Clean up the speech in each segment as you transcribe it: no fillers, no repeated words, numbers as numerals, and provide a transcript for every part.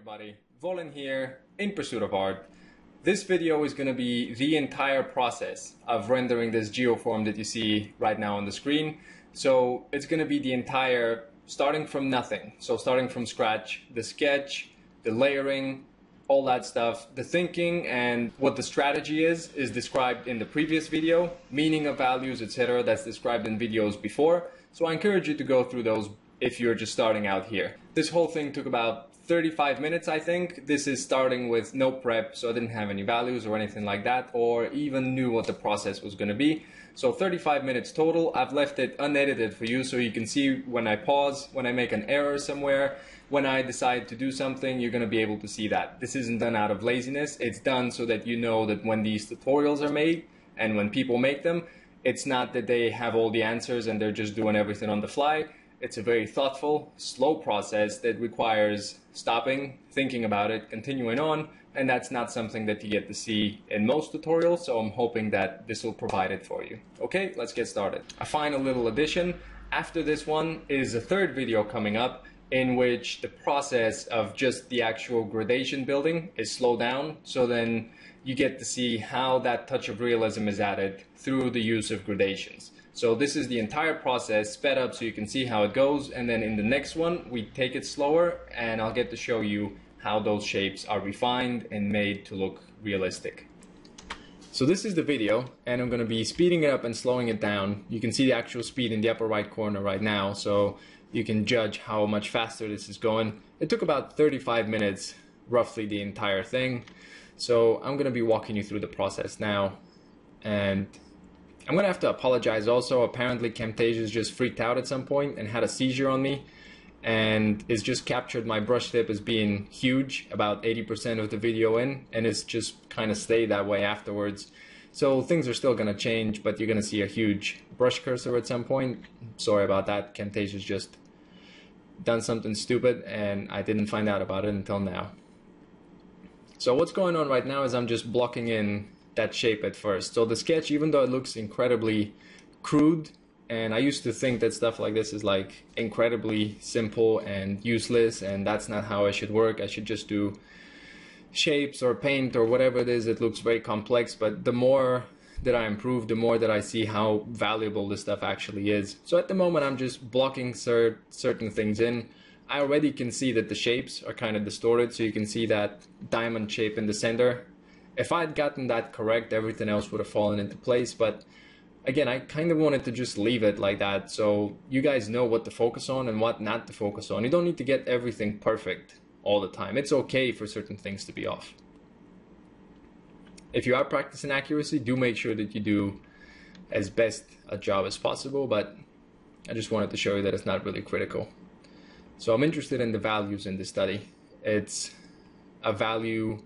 everybody, Volen here, in pursuit of art. This video is going to be the entire process of rendering this geoform that you see right now on the screen. So it's going to be the entire, starting from nothing, so starting from scratch, the sketch, the layering, all that stuff. The thinking and what the strategy is described in the previous video, meaning of values, etc. That's described in videos before. So I encourage you to go through those if you're just starting out here. This whole thing took about 35 minutes, I think. This is starting with no prep, so I didn't have any values or anything like that, or even knew what the process was going to be. So 35 minutes total. I've left it unedited for you so you can see when I pause, when I make an error somewhere, when I decide to do something, you're going to be able to see that. This isn't done out of laziness. It's done so that you know that when these tutorials are made and when people make them, it's not that they have all the answers and they're just doing everything on the fly. It's a very thoughtful, slow process that requires stopping, thinking about it, continuing on, and that's not something that you get to see in most tutorials, so I'm hoping that this will provide it for you. Okay, let's get started. A final little addition. After this one is a third video coming up in which the process of just the actual gradation building is slowed down, so then you get to see how that touch of realism is added through the use of gradations. So this is the entire process sped up so you can see how it goes, and then in the next one we take it slower and I'll get to show you how those shapes are refined and made to look realistic. So this is the video and I'm going to be speeding it up and slowing it down. You can see the actual speed in the upper right corner right now, so you can judge how much faster this is going. It took about 35 minutes, roughly the entire thing. So I'm going to be walking you through the process now, and I'm going to have to apologize also. Apparently Camtasia's just freaked out at some point and had a seizure on me, and it's just captured my brush tip as being huge about 80% of the video in, and it's just kind of stayed that way afterwards. So things are still going to change, but you're going to see a huge brush cursor at some point. Sorry about that. Camtasia's just done something stupid and I didn't find out about it until now. So what's going on right now is I'm just blocking in that shape at first. So the sketch, even though it looks incredibly crude, and I used to think that stuff like this is like incredibly simple and useless, and that's not how I should work. I should just do shapes or paint or whatever it is. It looks very complex, but the more that I improve, the more that I see how valuable this stuff actually is. So at the moment I'm just blocking certain things in. I already can see that the shapes are kind of distorted, so you can see that diamond shape in the center. If I'd gotten that correct, everything else would have fallen into place, but again, I kind of wanted to just leave it like that so you guys know what to focus on and what not to focus on. You don't need to get everything perfect all the time. It's okay for certain things to be off. If you are practicing accuracy, do make sure that you do as best a job as possible, but I just wanted to show you that it's not really critical. So I'm interested in the values in this study. It's a value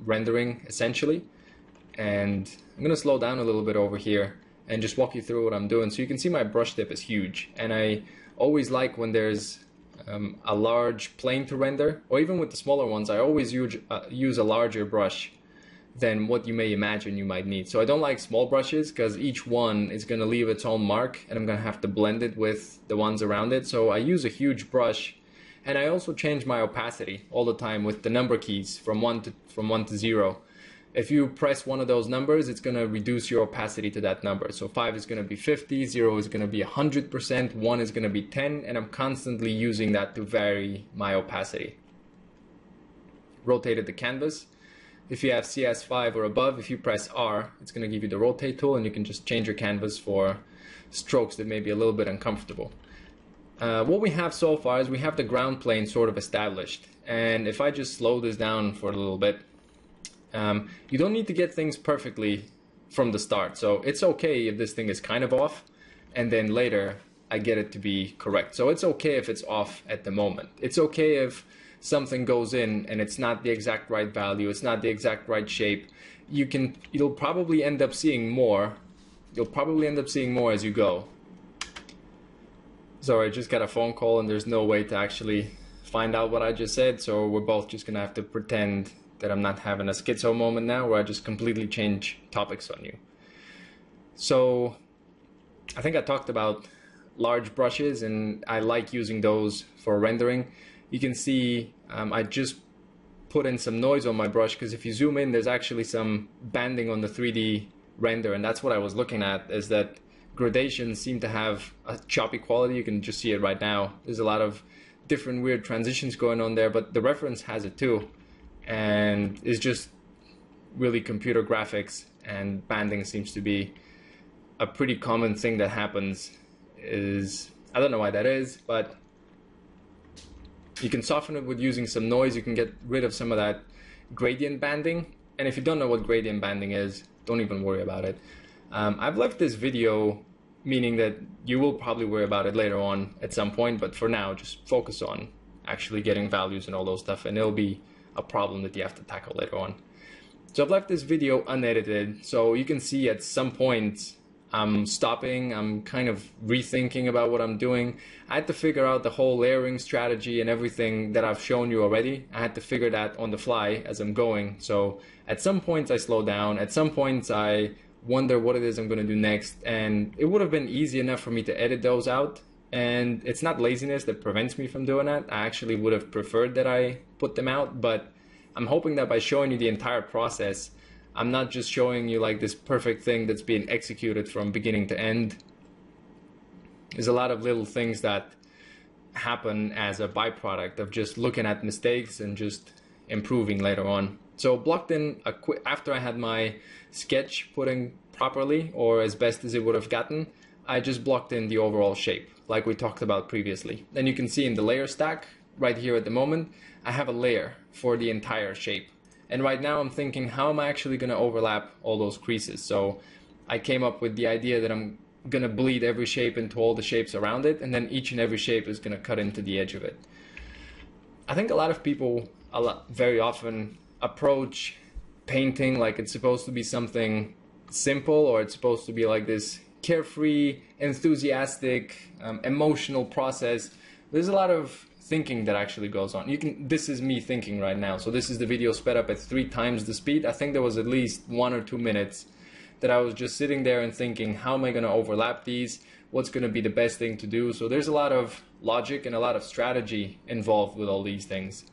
rendering essentially, and I'm going to slow down a little bit over here and just walk you through what I'm doing. So you can see my brush tip is huge, and I always like when there's a large plane to render, or even with the smaller ones, I always use a larger brush than what you may imagine you might need. So I don't like small brushes because each one is going to leave its own mark and I'm going to have to blend it with the ones around it. So I use a huge brush, and I also change my opacity all the time with the number keys from 1 to 0. If you press one of those numbers, it's going to reduce your opacity to that number. So 5 is going to be 50, 0 is going to be 100%, 1 is going to be 10, and I'm constantly using that to vary my opacity. Rotated the canvas. If you have CS5 or above, if you press R, it's going to give you the rotate tool, and you can just change your canvas for strokes that may be a little bit uncomfortable. What we have so far is we have the ground plane sort of established, and if I just slow this down for a little bit, you don't need to get things perfectly from the start. So it's okay if this thing is kind of off and then later I get it to be correct. So it's okay if it's off at the moment. It's okay if something goes in and it's not the exact right value, it's not the exact right shape. You'll probably end up seeing more. You'll probably end up seeing more as you go. Sorry, I just got a phone call and there's no way to actually find out what I just said, so we're both just gonna have to pretend that I'm not having a schizo moment now where I just completely change topics on you. So I think I talked about large brushes and I like using those for rendering. You can see I just put in some noise on my brush, because if you zoom in, there's actually some banding on the 3D render, and that's what I was looking at, is that gradations seem to have a choppy quality. You can just see it right now. There's a lot of different weird transitions going on there, but the reference has it too, and it's just really computer graphics, and banding seems to be a pretty common thing that happens. I don't know why that is, but you can soften it with using some noise. You can get rid of some of that gradient banding, and if you don't know what gradient banding is, don't even worry about it. I've left this video, meaning that you will probably worry about it later on at some point, but for now, just focus on actually getting values and all those stuff, and it'll be a problem that you have to tackle later on. So I've left this video unedited, so you can see at some point I'm stopping, I'm kind of rethinking about what I'm doing. I had to figure out the whole layering strategy and everything that I've shown you already. I had to figure that on the fly as I'm going. So at some points I slow down, at some points I wonder what it is I'm going to do next, and it would have been easy enough for me to edit those out, and it's not laziness that prevents me from doing that. I actually would have preferred that I put them out, but I'm hoping that by showing you the entire process, I'm not just showing you like this perfect thing that's being executed from beginning to end. There's a lot of little things that happen as a byproduct of just looking at mistakes and just improving later on. So blocked in after I had my sketch put in properly, or as best as it would have gotten, I just blocked in the overall shape like we talked about previously. Then you can see in the layer stack right here at the moment, I have a layer for the entire shape. And right now I'm thinking, how am I actually going to overlap all those creases? So I came up with the idea that I'm going to bleed every shape into all the shapes around it, and then each and every shape is going to cut into the edge of it. I think a lot of people very often approach painting like it's supposed to be something simple, or it's supposed to be like this carefree, enthusiastic, emotional process. There's a lot of thinking that actually goes on. This is me thinking right now. So this is the video sped up at 3 times the speed. I think there was at least 1 or 2 minutes that I was just sitting there and thinking, how am I going to overlap these? What's going to be the best thing to do? So there's a lot of logic and a lot of strategy involved with all these things.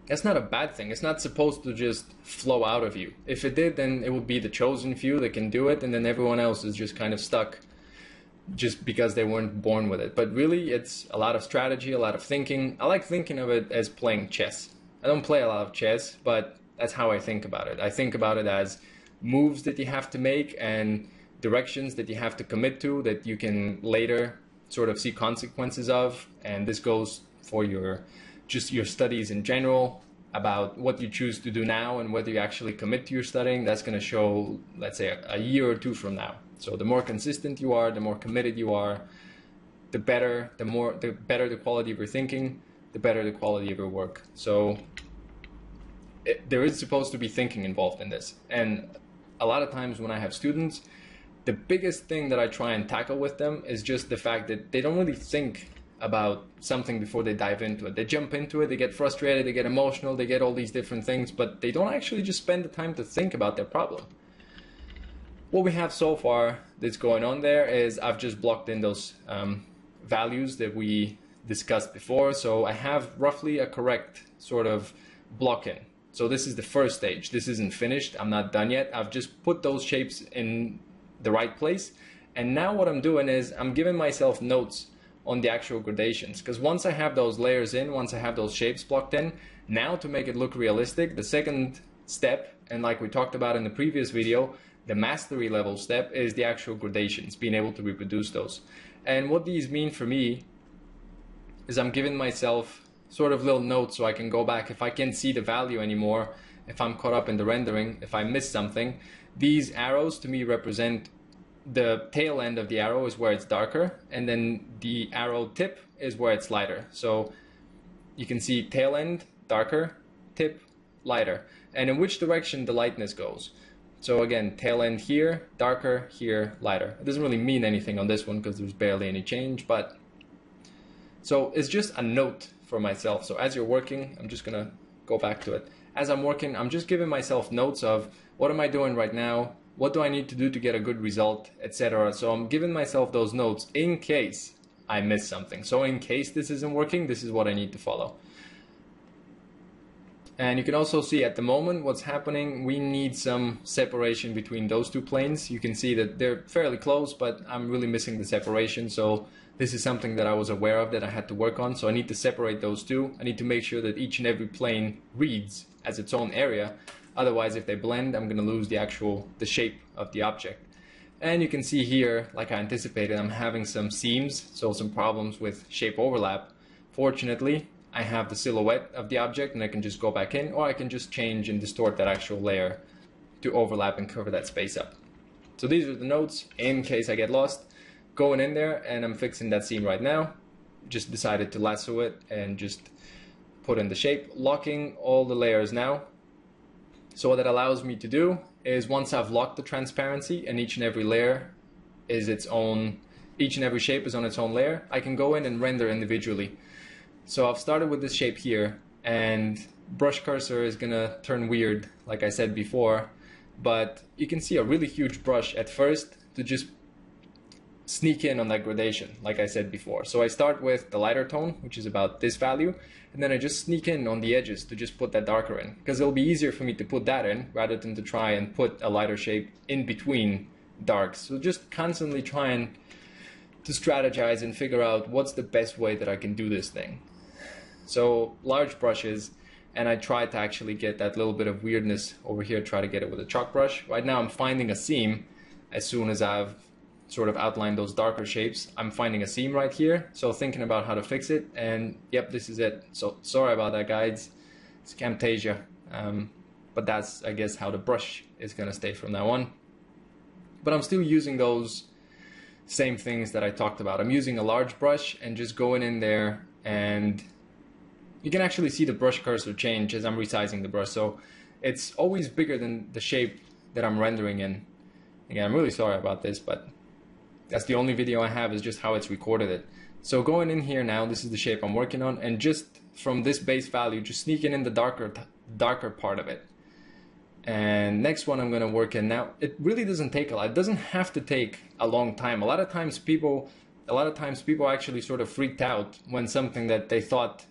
That's not a bad thing. It's not supposed to just flow out of you. If it did, then it would be the chosen few that can do it, and then everyone else is just kind of stuck just because they weren't born with it. But really, it's a lot of strategy, a lot of thinking. I like thinking of it as playing chess. I don't play a lot of chess, but that's how I think about it. I think about it as moves that you have to make and directions that you have to commit to that you can later sort of see consequences of. And this goes for your studies in general, about what you choose to do now and whether you actually commit to your studying. That's going to show, let's say, a year or 2 from now. So the more consistent you are, the more committed you are, the better the quality of your thinking, the better the quality of your work. So there is supposed to be thinking involved in this. And a lot of times when I have students, the biggest thing that I try and tackle with them is just the fact that they don't really think about something before they dive into it. They jump into it, they get frustrated, they get emotional, they get all these different things, but they don't actually just spend the time to think about their problem. What we have so far that's going on there is I've just blocked in those values that we discussed before. So I have roughly a correct sort of block in. So this is the first stage. This isn't finished. I'm not done yet. I've just put those shapes in the right place. And now what I'm doing is I'm giving myself notes on the actual gradations, because once I have those layers in, once I have those shapes blocked in, now to make it look realistic, the second step, and like we talked about in the previous video, the mastery level step is the actual gradations, being able to reproduce those. And what these mean for me is I'm giving myself sort of little notes so I can go back if I can't see the value anymore, if I'm caught up in the rendering, if I miss something. These arrows to me represent the tail end of the arrow is where it's darker, and then the arrow tip is where it's lighter. So you can see tail end, darker, tip, lighter, and in which direction the lightness goes. So again, tail end here, darker, here, lighter. It doesn't really mean anything on this one because there's barely any change, but so it's just a note for myself. So as you're working, I'm just gonna go back to it. As I'm working, I'm just giving myself notes of what am I doing right now? What do I need to do to get a good result, etc. So I'm giving myself those notes in case I miss something. So in case this isn't working, this is what I need to follow. And you can also see at the moment what's happening. We need some separation between those two planes. You can see that they're fairly close, but I'm really missing the separation. So this is something that I was aware of that I had to work on. So I need to separate those two. I need to make sure that each and every plane reads as its own area. Otherwise, if they blend, I'm going to lose the shape of the object. And you can see here, like I anticipated, I'm having some seams, so some problems with shape overlap. Fortunately, I have the silhouette of the object and I can just go back in, or I can just change and distort that actual layer to overlap and cover that space up. So these are the notes in case I get lost. Going in there, and I'm fixing that seam right now. Just decided to lasso it and just put in the shape, locking all the layers now. So what that allows me to do is, once I've locked the transparency and each and every layer is its own, each and every shape is on its own layer, I can go in and render individually. So I've started with this shape here, and brush cursor is gonna turn weird, like I said before, but you can see a really huge brush at first to just sneak in on that gradation, like I said before. So I start with the lighter tone, which is about this value, and then I just sneak in on the edges to just put that darker in, because it'll be easier for me to put that in rather than to try and put a lighter shape in between darks. So just constantly trying to strategize and figure out what's the best way that I can do this thing. So large brushes, and I try to actually get that little bit of weirdness over here, try to get it with a chalk brush. Right now I'm finding a seam as soon as I've sort of outlined those darker shapes. I'm finding a seam right here, so thinking about how to fix it, and yep, this is it. So sorry about that, guys. It's Camtasia, but that's, I guess, how the brush is gonna stay from now on. But I'm still using those same things that I talked about. I'm using a large brush and just going in there, and you can actually see the brush cursor change as I'm resizing the brush. So it's always bigger than the shape that I'm rendering in. Again, I'm really sorry about this, but that's the only video I have, is just how it's recorded it. So going in here now, this is the shape I'm working on, and just from this base value, just sneaking in the darker part of it. And next one I'm going to work in now, it really doesn't take a lot. It doesn't have to take a long time. A lot of times people actually sort of freaked out when something that they thought,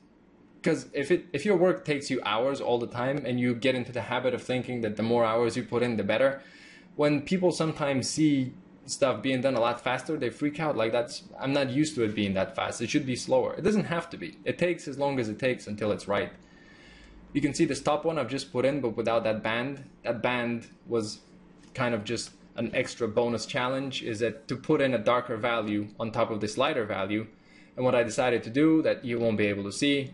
because if your work takes you hours all the time and you get into the habit of thinking that the more hours you put in, the better, when people sometimes see stuff being done a lot faster, they freak out. Like, I'm not used to it being that fast. It should be slower. It doesn't have to be. It takes as long as it takes until it's right. You can see this top one I've just put in, but without that band. That band was kind of just an extra bonus challenge, is that to put in a darker value on top of this lighter value. And what I decided to do, that you won't be able to see,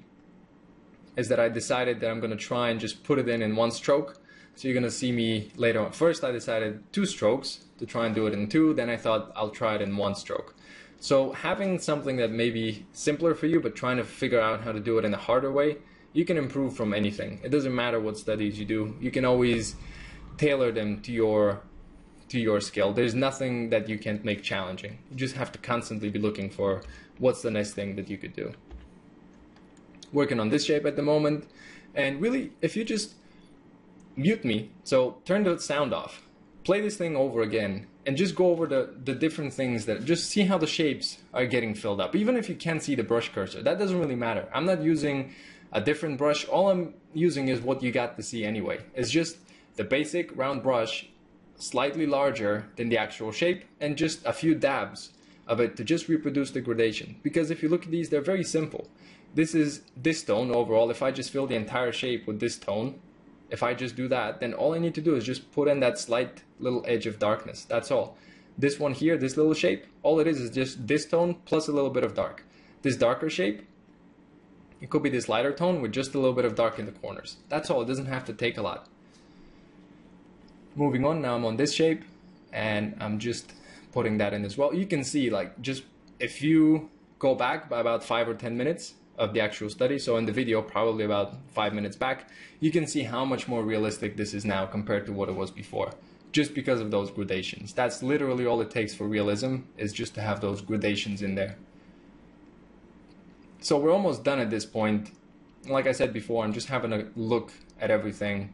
is that I decided that I'm going to try and just put it in one stroke. So you're going to see me later on. First I decided 2 strokes to try and do it in 2, then I thought I'll try it in 1 stroke. So having something that may be simpler for you, but trying to figure out how to do it in a harder way, you can improve from anything. It doesn't matter what studies you do. You can always tailor them to your skill. There's nothing that you can't make challenging. You just have to constantly be looking for what's the next thing that you could do. Working on this shape at the moment, and really, if you just mute me, so turn the sound off, play this thing over again, and just go over the different things, that just see how the shapes are getting filled up. Even if you can't see the brush cursor, that doesn't really matter. I'm not using a different brush. All I'm using is what you got to see anyway. It's just the basic round brush, slightly larger than the actual shape, and just a few dabs of it to just reproduce the gradation. Because if you look at these, they're very simple. This is this tone overall. If I just fill the entire shape with this tone, if I just do that, then all I need to do is just put in that slight little edge of darkness. That's all. This one here, this little shape, all it is just this tone plus a little bit of dark. This darker shape, it could be this lighter tone with just a little bit of dark in the corners. That's all. It doesn't have to take a lot. Moving on, now I'm on this shape, and I'm just putting that in as well. You can see, like, just if you go back by about 5 or 10 minutes of the actual study, so in the video probably about 5 minutes back, you can see how much more realistic this is now compared to what it was before, just because of those gradations. That's literally all it takes for realism, is just to have those gradations in there. So we're almost done at this point. Like I said before, I'm just having a look at everything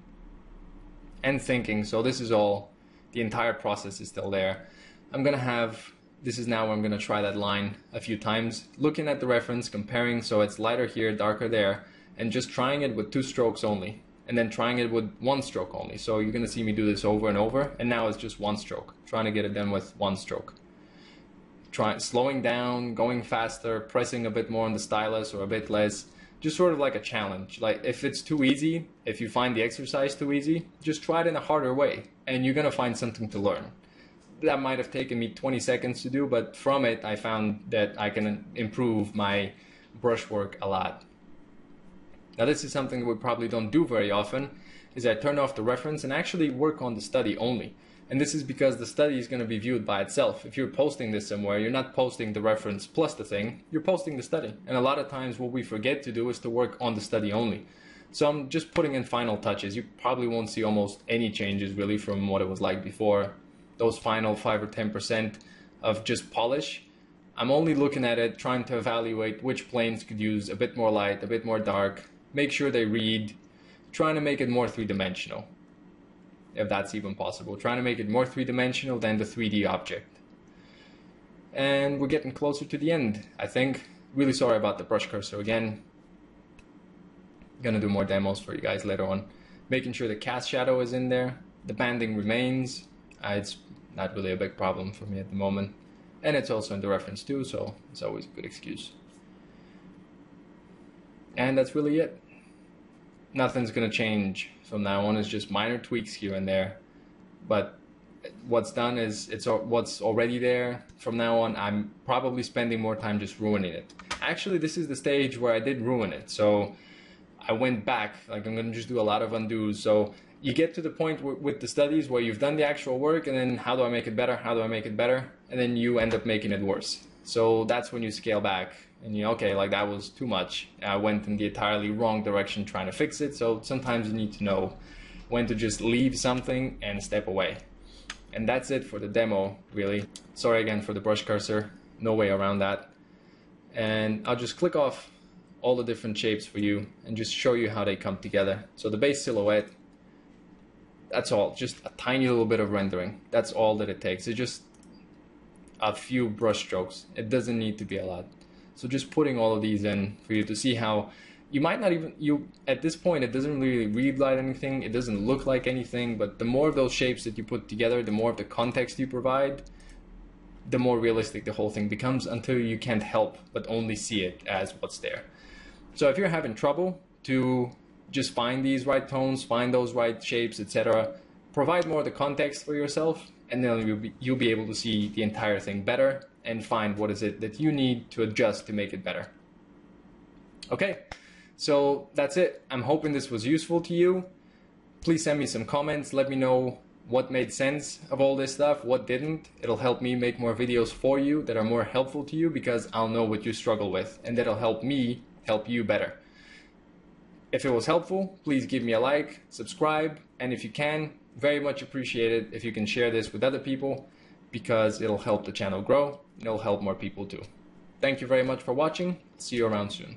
and thinking. So this is all, the entire process is still there. I'm gonna have, this is now where I'm gonna try that line a few times, looking at the reference, comparing, so it's lighter here, darker there, and just trying it with 2 strokes only, and then trying it with 1 stroke only. So you're going to see me do this over and over, and now it's just 1 stroke, trying to get it done with 1 stroke. Slowing down, going faster, pressing a bit more on the stylus or a bit less, just sort of like a challenge. Like if it's too easy, if you find the exercise too easy, just try it in a harder way, and you're going to find something to learn. That might have taken me 20 seconds to do, but from it I found that I can improve my brushwork a lot. Now this is something that we probably don't do very often, is I turn off the reference and actually work on the study only. And this is because the study is going to be viewed by itself. If you're posting this somewhere, you're not posting the reference plus the thing, you're posting the study. And a lot of times what we forget to do is to work on the study only. So I'm just putting in final touches. You probably won't see almost any changes really from what it was like before. Those final 5 or 10% of just polish. I'm only looking at it, trying to evaluate which planes could use a bit more light, a bit more dark, make sure they read, trying to make it more 3-dimensional, if that's even possible. Trying to make it more 3-dimensional than the 3D object. And we're getting closer to the end, I think. Really sorry about the brush cursor again. Gonna do more demos for you guys later on. Making sure the cast shadow is in there, the banding remains. It's not really a big problem for me at the moment. And it's also in the reference too, so it's always a good excuse. And that's really it. Nothing's gonna change from now on. It's just minor tweaks here and there. But what's done is what's already there. From now on, I'm probably spending more time just ruining it. Actually, this is the stage where I did ruin it. So I went back, like I'm gonna just do a lot of undos. So you get to the point with the studies where you've done the actual work, and then how do I make it better? How do I make it better? And then you end up making it worse. So that's when you scale back and okay, like that was too much. I went in the entirely wrong direction trying to fix it. So sometimes you need to know when to just leave something and step away. And that's it for the demo, really. Sorry again for the brush cursor, no way around that. And I'll just click off all the different shapes for you and just show you how they come together. So the base silhouette, that's all, just a tiny little bit of rendering. That's all that it takes. It's just a few brush strokes. It doesn't need to be a lot. So just putting all of these in for you to see how you might not even, at this point it doesn't really read like anything, it doesn't look like anything, but the more of those shapes that you put together, the more of the context you provide, the more realistic the whole thing becomes, until you can't help but only see it as what's there. So if you're having trouble to just find these right tones, find those right shapes, etc., provide more of the context for yourself, and then you'll be able to see the entire thing better and find what is it that you need to adjust to make it better. Okay, so that's it. I'm hoping this was useful to you. Please send me some comments. Let me know what made sense of all this stuff, what didn't. It'll help me make more videos for you that are more helpful to you, because I'll know what you struggle with, and that'll help me help you better. If it was helpful, please give me a like, subscribe, and if you can, very much appreciate it if you can share this with other people, because it'll help the channel grow, and it'll help more people too. Thank you very much for watching. See you around soon.